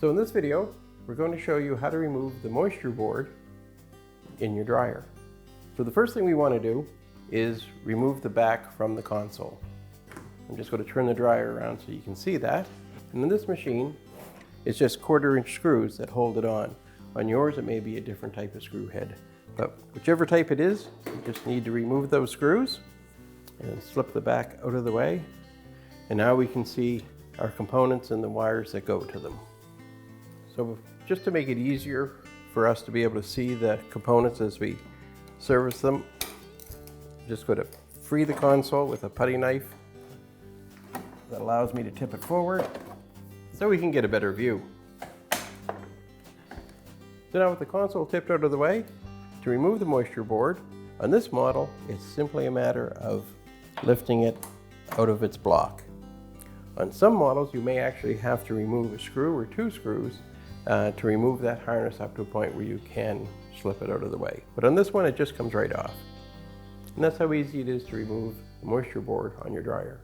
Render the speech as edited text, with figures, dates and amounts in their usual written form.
So in this video, we're going to show you how to remove the moisture board in your dryer. So the first thing we want to do is remove the back from the console. I'm just going to turn the dryer around so you can see that. And in this machine, it's just 1/4-inch screws that hold it on. On yours, it may be a different type of screw head. But whichever type it is, you just need to remove those screws and slip the back out of the way. And now we can see our components and the wires that go to them. So just to make it easier for us to be able to see the components as we service them, I'm just going to free the console with a putty knife that allows me to tip it forward so we can get a better view. So now with the console tipped out of the way, to remove the moisture board, on this model, it's simply a matter of lifting it out of its block. On some models, you may actually have to remove a screw or 2 screws to remove that harness up to a point where you can slip it out of the way. But on this one, it just comes right off. And that's how easy it is to remove the moisture board on your dryer.